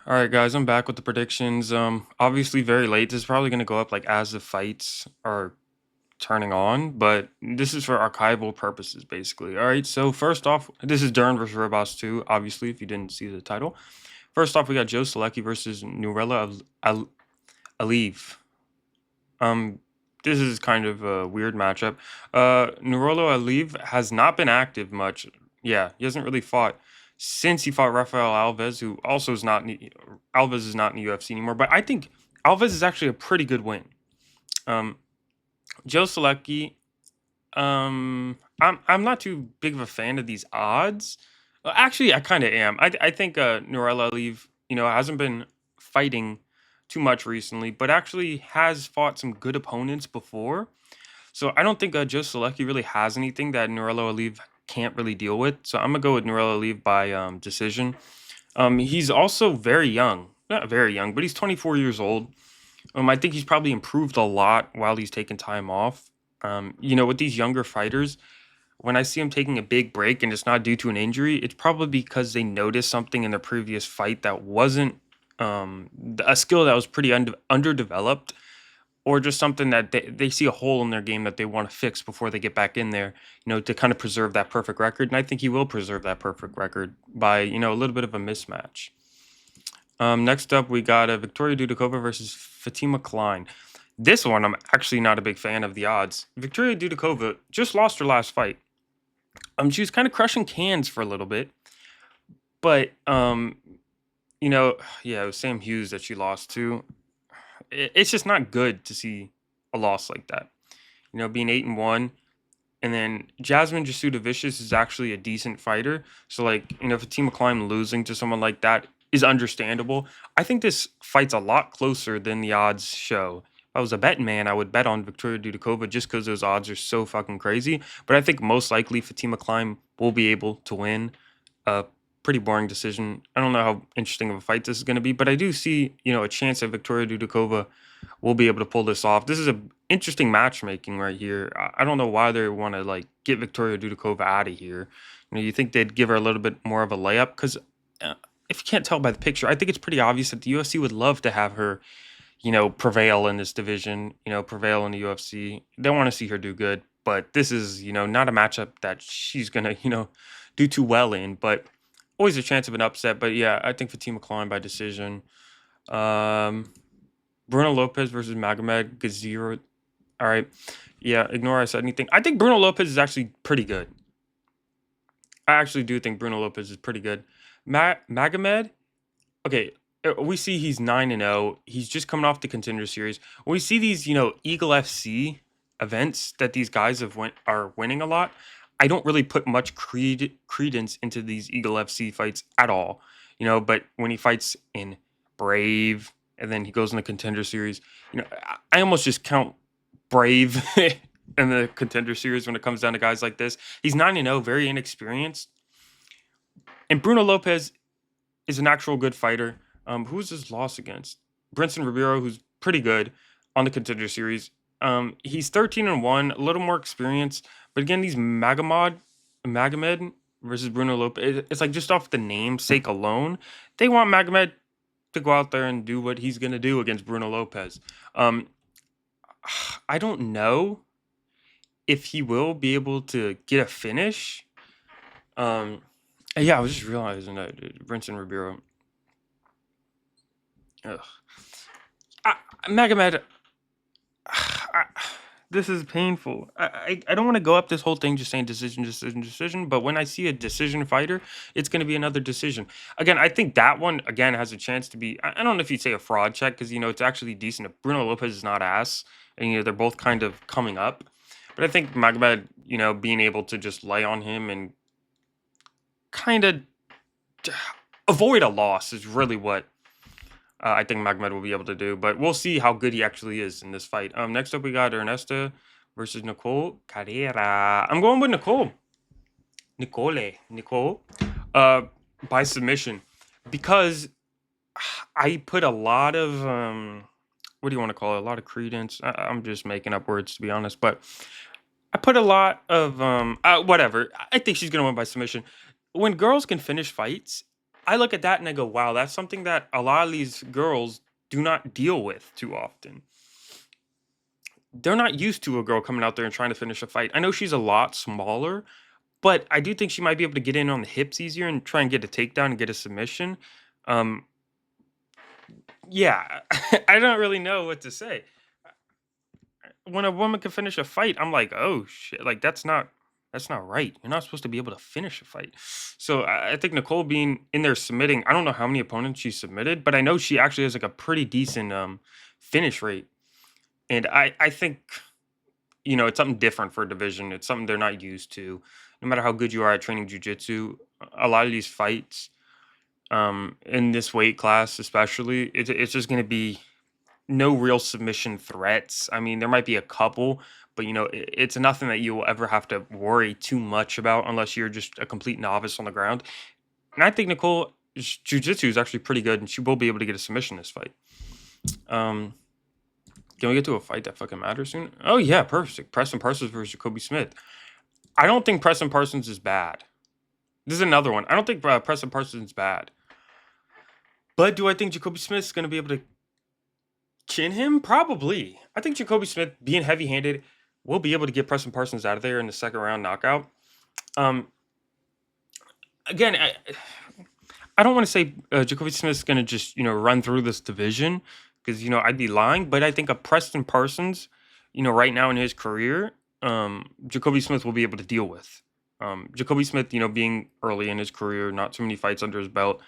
All right, guys, I'm back with the predictions. Obviously very late. This is probably going to go up like as the fights are turning on, but this is for archival purposes, basically. All right, so first off, this is Dern versus Ribas 2, obviously, if you didn't see the title. First off, we got Joe Selecki versus Nurella Aliv. Um, this is kind of a weird matchup. Nurella Aliv has not been active much. Yeah, he hasn't really fought since he fought Rafael Alves, who also is not Alves is not in the UFC anymore. But I think Alves is actually a pretty good win. Um, Joe Selecki, I'm not too big of a fan of these odds. Actually, I kind of am. I think Nurella Aliv, hasn't been fighting too much recently, but actually has fought some good opponents before. So I don't think Joe Selecki really has anything that Nurella Aliv can't really deal with. So I'm gonna go with Nurella Aliv by decision. He's also very young, not very young, but he's 24 years old. I think he's probably improved a lot while he's taken time off. With these younger fighters, when I see him taking a big break and it's not due to an injury, it's probably because they noticed something in their previous fight that wasn't a skill that was pretty underdeveloped, or just something that they see a hole in their game that they want to fix before they get back in there, to kind of preserve that perfect record. And I think he will preserve that perfect record by, a little bit of a mismatch. Next up, we got Victoria Dudikova versus Fatima Klein. This one, I'm actually not a big fan of the odds. Victoria Dudikova just lost her last fight. She was kind of crushing cans for a little bit, but yeah, it was Sam Hughes that she lost to. It's just not good to see a loss like that. Being 8-1, and then Jasmine Jasuda Vicious is actually a decent fighter. So Fatima Klein losing to someone like that is understandable. I think this fight's a lot closer than the odds show. If I was a betting man, I would bet on Victoria Dudikova just because those odds are so fucking crazy. But I think most likely Fatima Klein will be able to win a pretty boring decision. I don't know how interesting of a fight this is going to be, but I do see, a chance that Victoria Dudikova will be able to pull this off. This is a interesting matchmaking right here. I don't know why they want to get Victoria Dudikova out of here. You think they'd give her a little bit more of a layup? Because if you can't tell by the picture, I think it's pretty obvious that the UFC would love to have her, prevail in this division. Prevail in the UFC. They want to see her do good, but this is, not a matchup that she's gonna, do too well in. But always a chance of an upset. But yeah, I think Fatima Klein by decision. Um, Bruno Lopez versus Magomed Gaziro. All right. Yeah, ignore I said anything. I think Bruno Lopez is actually pretty good. I actually do think Bruno Lopez is pretty good. Magomed, okay, we see he's 9-0. He's just coming off the Contender Series. When we see these, Eagle FC events that these guys are winning a lot, I don't really put much credence into these Eagle FC fights at all. But when he fights in Brave and then he goes in the Contender Series, I almost just count Brave in the Contender Series when it comes down to guys like this. He's 9-0, very inexperienced. And Bruno Lopez is an actual good fighter. Who's his loss against? Brinson Ribeiro, who's pretty good on the Contender Series. He's 13-1, a little more experience. But again, these Magomed versus Bruno Lopez, it's like just off the namesake alone, they want Magomed to go out there and do what he's going to do against Bruno Lopez. I don't know if he will be able to get a finish. Yeah, I was just realizing that Brinson Ribeiro. Ugh. Magomed, this is painful. I don't want to go up this whole thing just saying decision, but when I see a decision fighter, it's going to be another decision. Again, I think that one, again, has a chance to be, I don't know if you'd say a fraud check, because, it's actually decent. If Bruno Lopez is not ass, and, they're both kind of coming up. But I think Magomed, being able to just lay on him and kind of avoid a loss is really what I think Magomed will be able to do. But we'll see how good he actually is in this fight. Next up, we got Ernesta versus Nicole Carrera. I'm going with Nicole. Nicole. By submission, because I put a lot of what do you want to call it? A lot of credence. I'm just making up words, to be honest, but I put a lot of whatever. I think she's gonna win by submission. When girls can finish fights, I look at that and I go, wow, that's something that a lot of these girls do not deal with too often. They're not used to a girl coming out there and trying to finish a fight. I know she's a lot smaller, but I do think she might be able to get in on the hips easier and try and get a takedown and get a submission. Um, yeah, I don't really know what to say. When a woman can finish a fight, I'm like, oh shit, like that's not right. You're not supposed to be able to finish a fight. So I think Nicole being in there submitting, I don't know how many opponents she submitted, but I know she actually has like a pretty decent finish rate. And I think it's something different for a division. It's something they're not used to. No matter how good you are at training jujitsu, a lot of these fights, in this weight class, especially, it's just going to be no real submission threats. I mean, there might be a couple, but it's nothing that you will ever have to worry too much about unless you're just a complete novice on the ground. And I think Nicole's jujitsu is actually pretty good, and she will be able to get a submission this fight. Um, can we get to a fight that fucking matters soon? Oh yeah, perfect. Preston Parsons versus Jacoby Smith. I don't think Preston Parsons is bad. This is another one. I don't think Preston Parsons is bad. But do I think Jacoby Smith is going to be able to chin him? Probably. I think Jacoby Smith, being heavy-handed, will be able to get Preston Parsons out of there in the second round knockout. Um, Again, I don't want to say Jacoby Smith's going to just run through this division because I'd be lying. But I think a Preston Parsons, right now in his career, Jacoby Smith will be able to deal with. Jacoby Smith, being early in his career, not too many fights under his belt.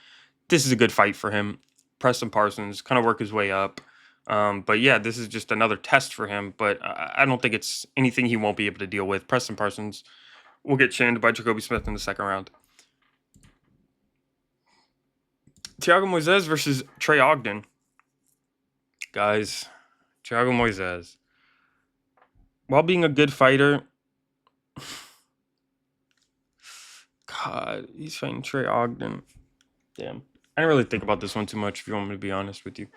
This is a good fight for him. Preston Parsons kind of work his way up. But yeah, this is just another test for him. But I don't think it's anything he won't be able to deal with. Preston Parsons will get chinned by Jacoby Smith in the second round. Thiago Moises versus Trey Ogden. Guys, Thiago Moises, while being a good fighter, God, he's fighting Trey Ogden. Damn. I didn't really think about this one too much, if you want me to be honest with you.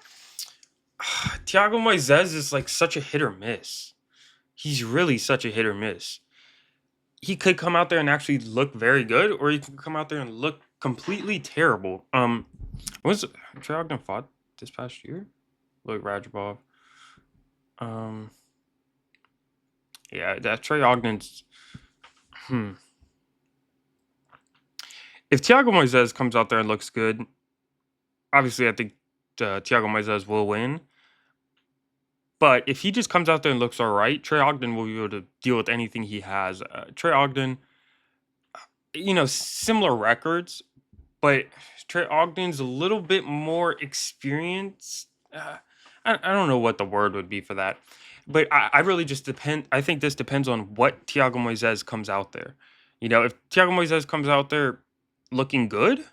Thiago Moises is like such a hit or miss. He's really such a hit or miss. He could come out there and actually look very good, or he can come out there and look completely terrible. Was Trey Ogden fought this past year? Look, Rajabov. Yeah, that Trey Ogden's. If Thiago Moises comes out there and looks good, obviously I think Thiago Moises will win. But if he just comes out there and looks all right, Trey Ogden will be able to deal with anything he has. Trey Ogden, similar records, but Trey Ogden's a little bit more experienced. I don't know what the word would be for that. But I really just depend. I think this depends on what Thiago Moises comes out there. If Thiago Moises comes out there looking good,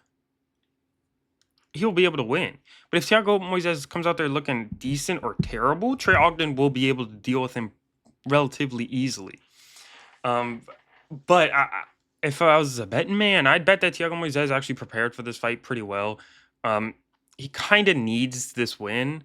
he'll be able to win. But if Thiago Moises comes out there looking decent or terrible, Trey Ogden will be able to deal with him relatively easily. But if I was a betting man, I'd bet that Thiago Moises actually prepared for this fight pretty well. He kind of needs this win.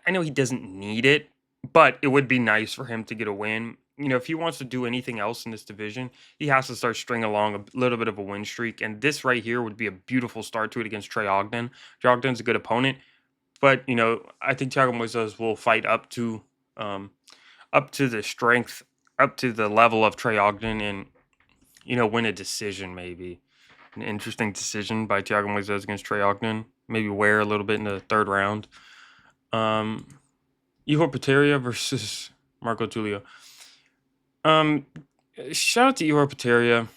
I know he doesn't need it, but it would be nice for him to get a win. If he wants to do anything else in this division, he has to start stringing along a little bit of a win streak. And this right here would be a beautiful start to it against Trey Ogden. Trey Ogden's a good opponent, but I think Thiago Moises will fight up to the strength, up to the level of Trey Ogden, and win a decision, maybe an interesting decision by Thiago Moises against Trey Ogden. Maybe wear a little bit in the third round. Ihor Potieria versus Marco Tulio. Shout out to Ihor Potieria,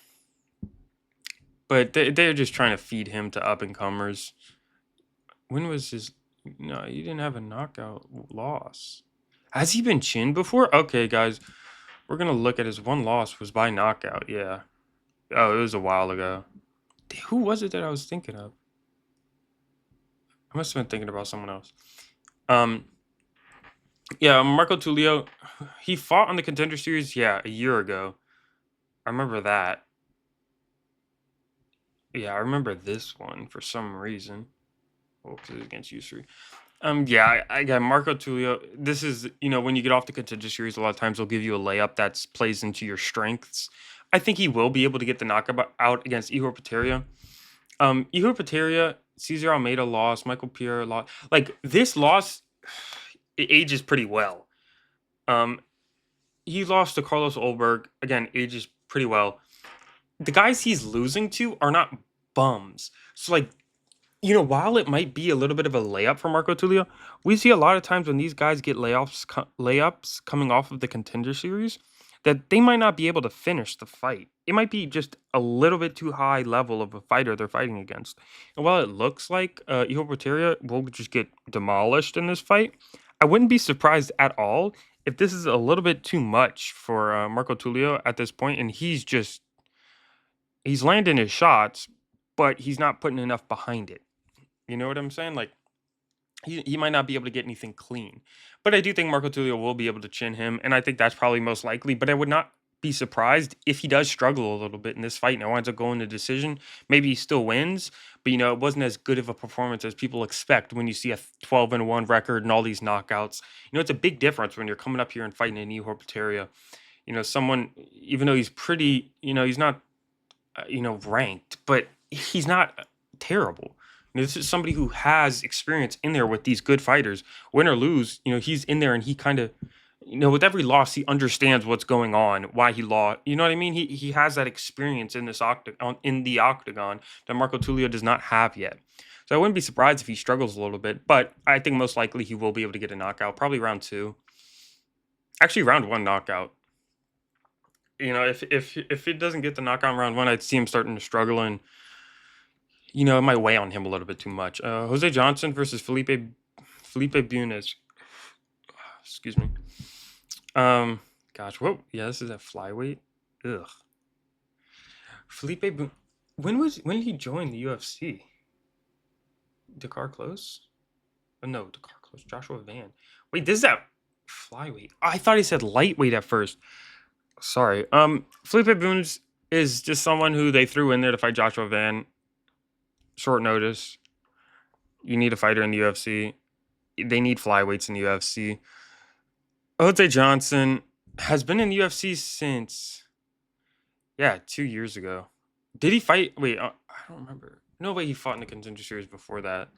but they're just trying to feed him to up and comers. When was his? No, he didn't have a knockout loss. Has he been chinned before? Okay, guys, we're gonna look at his one loss was by knockout. Yeah. Oh, it was a while ago. Who was it that I was thinking of? I must have been thinking about someone else. Yeah, Marco Tulio, he fought on the Contender Series, a year ago. I remember that. Yeah, I remember this one for some reason. Well, because it was against U3. Yeah, I got Marco Tulio. This is, when you get off the Contender Series, a lot of times they'll give you a layup that plays into your strengths. I think he will be able to get the knockout out against Ihor Potieria. Ihor Pateria, Cesar Almeida lost, Michael Pierre lost. Like this loss, it ages pretty well. Um, he lost to Carlos Olberg again, ages pretty well. The guys he's losing to are not bums. So like, while it might be a little bit of a layup for Marco Tulio, we see a lot of times when these guys get layups coming off of the Contender Series that they might not be able to finish the fight. It might be just a little bit too high level of a fighter they're fighting against. And while it looks like Iho Porteria will just get demolished in this fight, I wouldn't be surprised at all if this is a little bit too much for Marco Tulio at this point, and he's landing his shots, but he's not putting enough behind it. You know what I'm saying? Like he might not be able to get anything clean. But I do think Marco Tulio will be able to chin him, and I think that's probably most likely. But I would not be surprised if he does struggle a little bit in this fight and it winds up going to decision. Maybe he still wins, but it wasn't as good of a performance as people expect when you see a 12-1 record and all these knockouts. It's a big difference when you're coming up here and fighting an Ihor Peteria. Someone, even though he's pretty, he's not ranked, but he's not terrible. This is somebody who has experience in there with these good fighters. Win or lose, he's in there and he kind of, with every loss, he understands what's going on, why he lost. You know what I mean? He has that experience in this in the octagon that Marco Tulio does not have yet. So I wouldn't be surprised if he struggles a little bit, but I think most likely he will be able to get a knockout, probably round 2. Actually, round 1 knockout. If it doesn't get the knockout in round 1, I'd see him starting to struggle, and it might weigh on him a little bit too much. Jose Johnson versus Felipe Bunes. Excuse me. Gosh, whoa, yeah, this is at flyweight. Ugh. When did he join the UFC? Dakar Close? No, Dakar Close. Joshua Van. Wait, this is at flyweight. I thought he said lightweight at first. Sorry. Felipe Bunes is just someone who they threw in there to fight Joshua Van. Short notice. You need a fighter in the UFC. They need flyweights in the UFC. Jose Johnson has been in the UFC since 2 years ago. Did he fight? Wait, I don't remember. No way he fought in the Contender Series before that.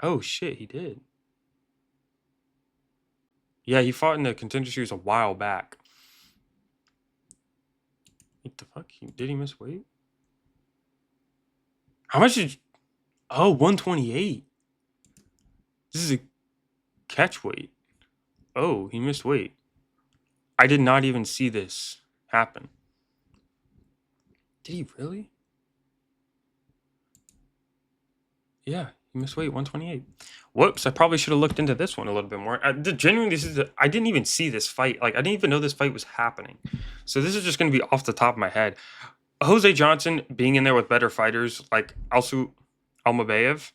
Oh shit, he did. Yeah, he fought in the Contender Series a while back. What the fuck? Did he miss weight? How much did... Oh, 128. This is a catch weight. Oh, he missed weight. I did not even see this happen. Did he really? Yeah, he missed weight, 128. Whoops, I probably should have looked into this one a little bit more. Genuinely, I didn't even see this fight. Like, I didn't even know this fight was happening. So this is just going to be off the top of my head. Jose Johnson being in there with better fighters like Alsu Almabayev.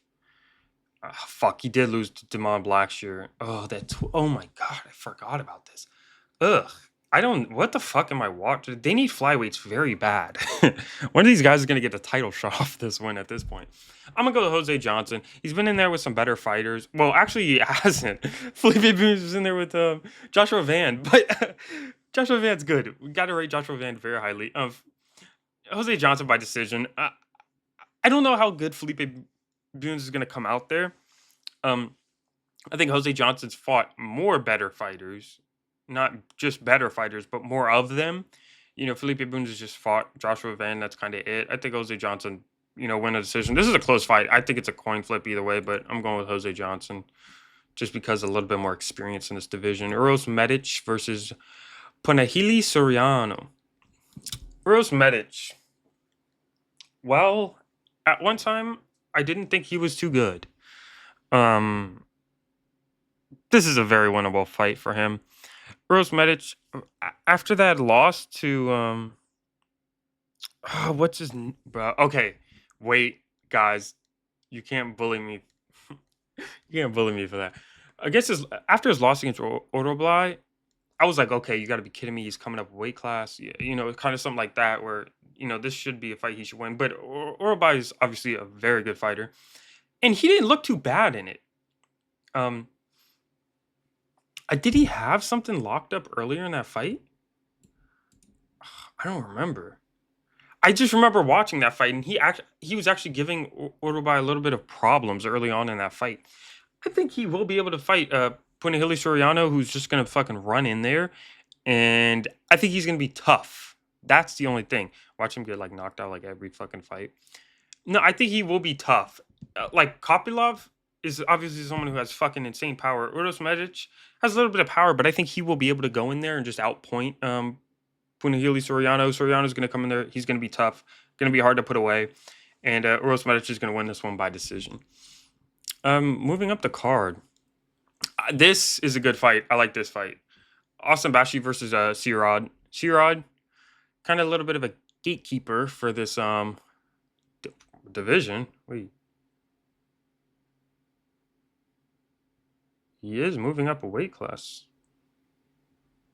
Fuck, he did lose to Damon Blackshear. Oh my god, I forgot about this. Ugh. What the fuck am I watching? They need flyweights very bad. One of these guys is going to get the title shot off this win at this point. I'm going to go with Jose Johnson. He's been in there with some better fighters. Well, actually, he hasn't. Felipe Bunes was in there with Joshua Van. But Joshua Van's good. We got to rate Joshua Van very highly. Jose Johnson by decision. I don't know how good Felipe Bunes is going to come out there. I think Jose Johnson's fought more better fighters. Not just better fighters, but more of them. Felipe Bunes has just fought Joshua Van. That's kind of it. I think Jose Johnson, win a decision. This is a close fight. I think it's a coin flip either way, but I'm going with Jose Johnson just because a little bit more experience in this division. Uros Medic versus Panahili Soriano. Uros Medic. Well, at one time, I didn't think he was too good. This is a very winnable fight for him. Uros Medic, after that loss to what's his bro? Okay, wait, guys, you can't bully me. You can't bully me for that. I guess after his loss against Oroblai, I was like, okay, you got to be kidding me. He's coming up weight class, kind of something like that. Where this should be a fight he should win. But Oroblai is obviously a very good fighter, and he didn't look too bad in it. Did he have something locked up earlier in that fight? I don't remember. I just remember watching that fight, and he was actually giving Urubay a little bit of problems early on in that fight. I think he will be able to fight Punahele Soriano, who's just gonna fucking run in there, and I think he's gonna be tough. That's the only thing. Watch him get like knocked out like every fucking fight. No, I think he will be tough. Like Kopylov is obviously someone who has fucking insane power. Uros Medic has a little bit of power, but I think he will be able to go in there and just outpoint Punahele Soriano. Soriano's going to come in there. He's going to be tough, going to be hard to put away, and Uros Medic is going to win this one by decision. Moving up the card, this is a good fight. I like this fight. Austin Bashi versus C-Rod. C-Rod, kind of a little bit of a gatekeeper for this division. Wait. He is moving up a weight class.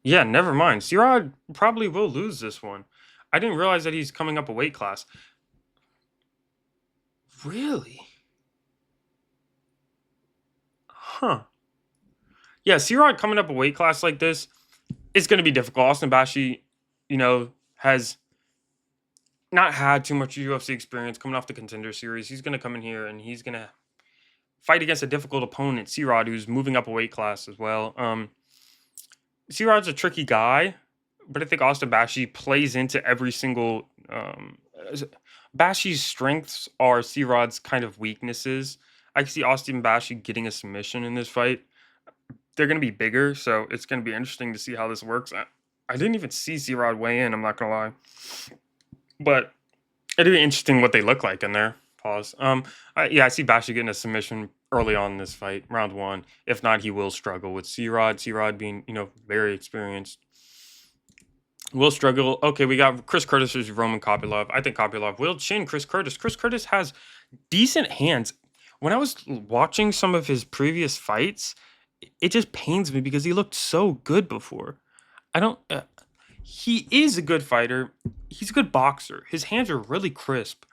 Yeah, never mind. C-Rod probably will lose this one. I didn't realize that he's coming up a weight class. Really? Huh. Yeah, C-Rod coming up a weight class like this, it's going to be difficult. Austin Bashi, has not had too much UFC experience coming off the Contender Series. He's going to come in here and he's going to fight against a difficult opponent, C-Rod, who's moving up a weight class as well. C-Rod's a tricky guy, but I think Austin Bashi plays into every single. Bashi's strengths are C-Rod's kind of weaknesses. I can see Austin Bashi getting a submission in this fight. They're going to be bigger, so it's going to be interesting to see how this works. I didn't even see C-Rod weigh in, I'm not going to lie. But it'd be interesting what they look like in there. Pause. I see Bashi getting a submission early on in this fight, round one. If not, he will struggle with C-Rod. C-Rod being, very experienced. Will struggle. Okay, we got Chris Curtis versus Roman Kopylov. I think Kopylov will chin Chris Curtis. Chris Curtis has decent hands. When I was watching some of his previous fights, it just pains me because he looked so good before. I don't. He is a good fighter. He's a good boxer. His hands are really crisp.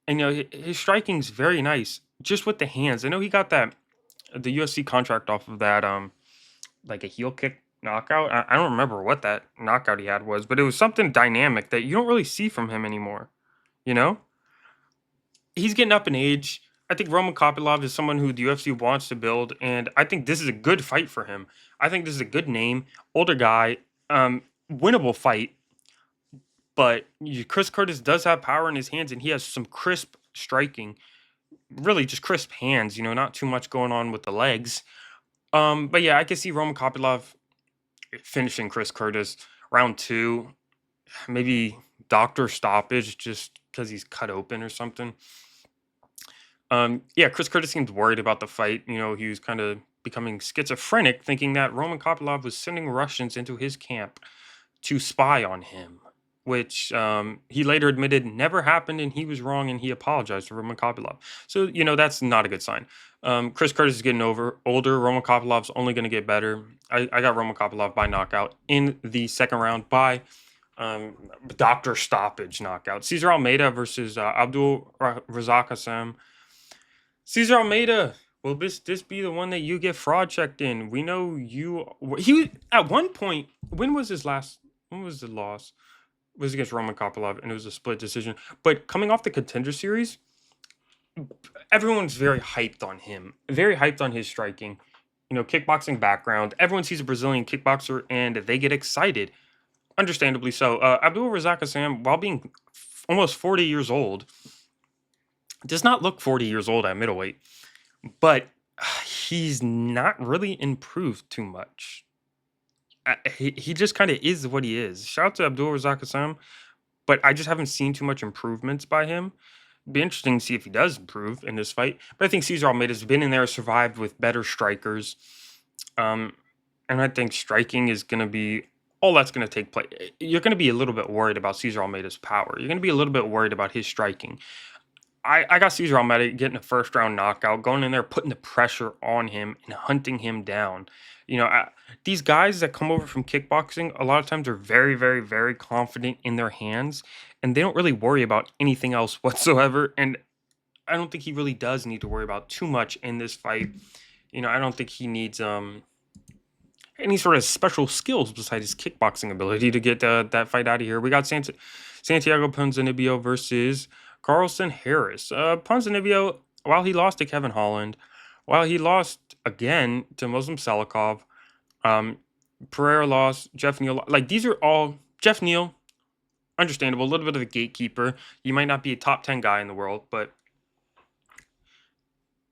And his striking's very nice, just with the hands. I know he got the UFC contract off of that like a heel kick knockout. I don't remember what that knockout he had was, but it was something dynamic that you don't really see from him anymore. He's getting up in age. I think Roman Kopylov is someone who the UFC wants to build, and I think this is a good fight for him. I think this is a good name, older guy, winnable fight. But Chris Curtis does have power in his hands, and he has some crisp striking, really just crisp hands. Not too much going on with the legs. But yeah, I can see Roman Kopylov finishing Chris Curtis round two, maybe doctor stoppage just because he's cut open or something. Chris Curtis seemed worried about the fight. He was kind of becoming schizophrenic, thinking that Roman Kopylov was sending Russians into his camp to spy on him, which he later admitted never happened, and he was wrong, and he apologized to Roman Kopylov. So, that's not a good sign. Chris Curtis is getting older. Roman Kopylov's only going to get better. I got Roman Kopylov by knockout in the second round by doctor stoppage knockout. Cesar Almeida versus Abdul Razak Hassan. Cesar Almeida, will this be the one that you get fraud checked in? We know he at one point. When was the loss? It was against Roman Kopylov, and it was a split decision. But coming off the Contender Series, everyone's very hyped on him, very hyped on his striking. Kickboxing background. Everyone sees a Brazilian kickboxer, and they get excited. Understandably so. Abdul Razak Hassan, while being almost 40 years old, does not look 40 years old at middleweight, but he's not really improved too much. He just kind of is what he is. Shout out to Abdul Razak Hassan, but I just haven't seen too much improvements by him. Be interesting to see if he does improve in this fight. But I think Cesar Almeida's been in there, survived with better strikers. And I think striking is going to be all that's going to take place. You're going to be a little bit worried about Cesar Almeida's power. You're going to be a little bit worried about his striking. I got Cesar Almeida getting a first round knockout, going in there, putting the pressure on him and hunting him down. These guys that come over from kickboxing, a lot of times are very, very, very confident in their hands, and they don't really worry about anything else whatsoever. And I don't think he really does need to worry about too much in this fight. I don't think he needs any sort of special skills besides his kickboxing ability to get that fight out of here. We got Santos Santiago Ponzinibbio versus Carlson Harris. Ponzinibbio, while he lost to Kevin Holland, while he lost again to Muslim Salikov, um, Pereira lost, Jeff Neal, like these are all Jeff Neal, understandable, a little bit of a gatekeeper. You might not be a top 10 guy in the world, but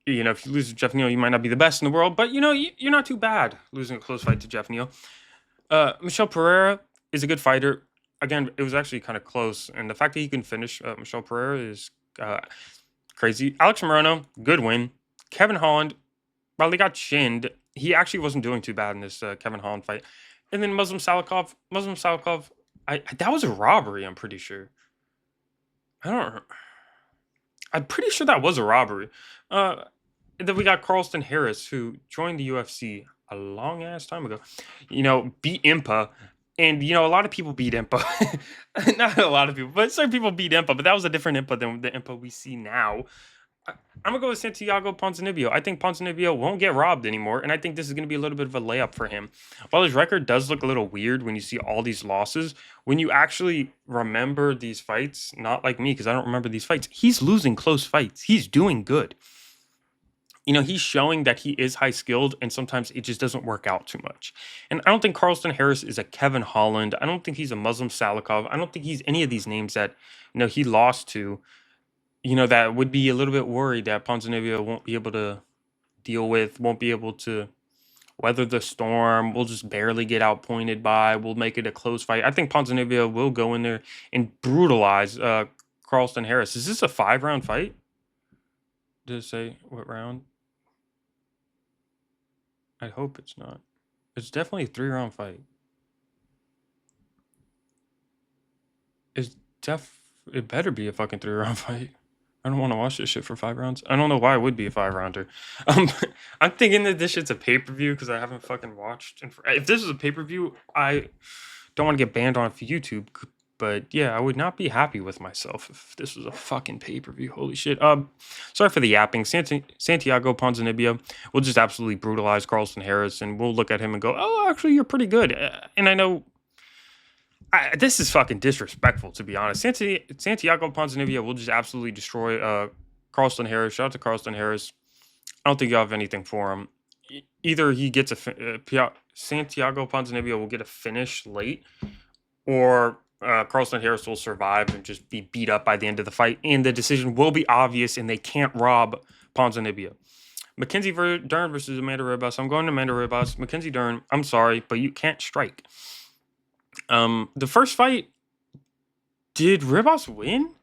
if you lose to Jeff Neal, you might not be the best in the world, but you're not too bad losing a close fight to Jeff Neal. Michel Pereira is a good fighter. Again, it was actually kind of close, and the fact that he can finish Michel Pereira is crazy. Alex Morono, good win. Kevin Holland, while he got chinned, he actually wasn't doing too bad in this Kevin Holland fight. And then Muslim Salikov, that was a robbery, I'm pretty sure. I'm pretty sure that was a robbery. And then we got Carlston Harris, who joined the UFC a long ass time ago. Beat Impa. And, a lot of people beat Impa. Not a lot of people, but certain people beat Impa. But that was a different Impa than the Impa we see now. I'm going to go with Santiago Ponzinibbio. I think Ponzinibbio won't get robbed anymore. And I think this is going to be a little bit of a layup for him. While his record does look a little weird when you see all these losses, when you actually remember these fights, not like me, because I don't remember these fights, he's losing close fights. He's doing good. He's showing that he is high skilled, and sometimes it just doesn't work out too much. And I don't think Carlston Harris is a Kevin Holland. I don't think he's a Muslim Salikov. I don't think he's any of these names that he lost to. That would be a little bit worried that Ponzinibbio won't be able to deal with, won't be able to weather the storm. We'll just barely get outpointed by. We'll make it a close fight. I think Ponzinibbio will go in there and brutalize Carlston Harris. Is this a 5-round fight? Did it say what round? I hope it's not. It's definitely a 3-round fight. It better be a fucking 3-round fight. I don't want to watch this shit for 5 rounds. I don't know why it would be a 5-rounder. I'm thinking that this shit's a pay-per-view because I haven't fucking watched. If this is a pay-per-view, I don't want to get banned on YouTube. But yeah, I would not be happy with myself if this was a fucking pay-per-view. Holy shit. Sorry for the yapping. Santiago Ponzinibbio will just absolutely brutalize Carlston Harris, and we'll look at him and go, oh, actually, you're pretty good. And I know this is fucking disrespectful, to be honest. Santiago Ponzinibbio will just absolutely destroy Carlston Harris. Shout out to Carlston Harris. I don't think you have anything for him. Either he gets Santiago Ponzinibbio will get a finish late, or Carlston Harris will survive and just be beat up by the end of the fight, and the decision will be obvious, and they can't rob Ponzinibbio. Mackenzie Dern versus Amanda Ribas. I'm going to Amanda Ribas. Mackenzie Dern, I'm sorry, but you can't strike. The first fight, did Ribas win?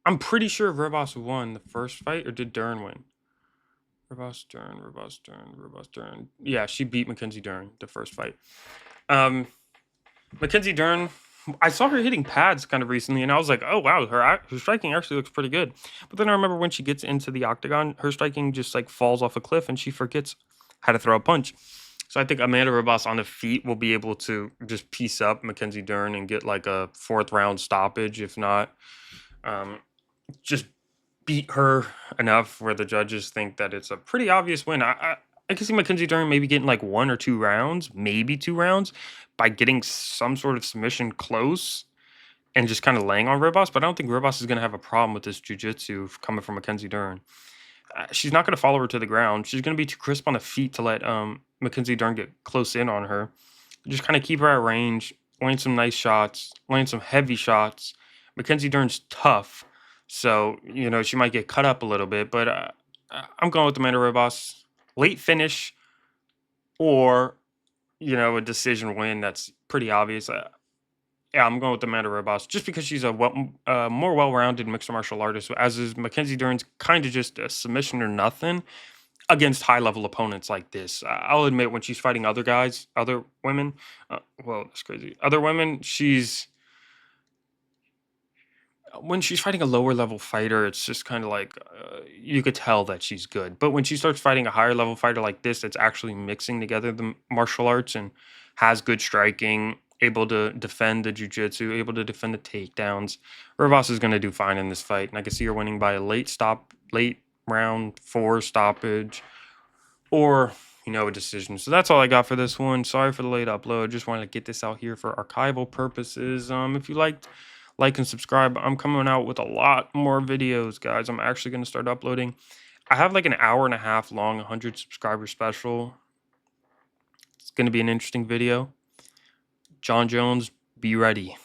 I'm pretty sure Ribas won the first fight, or did Dern win? Ribas Dern. Yeah, she beat Mackenzie Dern the first fight. Mackenzie Dern, I saw her hitting pads kind of recently, and I was like, oh wow, her striking actually looks pretty good. But then I remember when she gets into the octagon, her striking just like falls off a cliff, and she forgets how to throw a punch. So I think Amanda Ribas on the feet will be able to just piece up Mackenzie Dern and get like a 4th-round stoppage, if not just beat her enough where the judges think that it's a pretty obvious win. I can see Mackenzie Dern maybe getting like 1 or 2 rounds, maybe 2 rounds, by getting some sort of submission close and just kind of laying on Ribas. But I don't think Ribas is going to have a problem with this jiu-jitsu coming from Mackenzie Dern. She's not going to follow her to the ground. She's going to be too crisp on the feet to let Mackenzie Dern get close in on her. Just kind of keep her at range, land some nice shots, land some heavy shots. Mackenzie Dern's tough, so she might get cut up a little bit. But I'm going with Amanda Ribas. Late finish, or a decision win that's pretty obvious. Yeah, I'm going with Amanda Ribas just because she's a more well-rounded mixed martial artist, as is Mackenzie Dern's kind of just a submission or nothing against high-level opponents like this. I'll admit, when she's fighting other women, that's crazy. Other women, when she's fighting a lower-level fighter, it's just kind of like you could tell that she's good. But when she starts fighting a higher-level fighter like this, that's actually mixing together the martial arts and has good striking, able to defend the jiu-jitsu, able to defend the takedowns, Ribas is going to do fine in this fight. And I can see her winning by a late round 4 stoppage, or a decision. So that's all I got for this one. Sorry for the late upload. Just wanted to get this out here for archival purposes. If you liked, like and subscribe. I'm coming out with a lot more videos, guys. I'm actually going to start uploading. I have like an hour and a half long 100 subscriber special. It's going to be an interesting video. John Jones, be ready.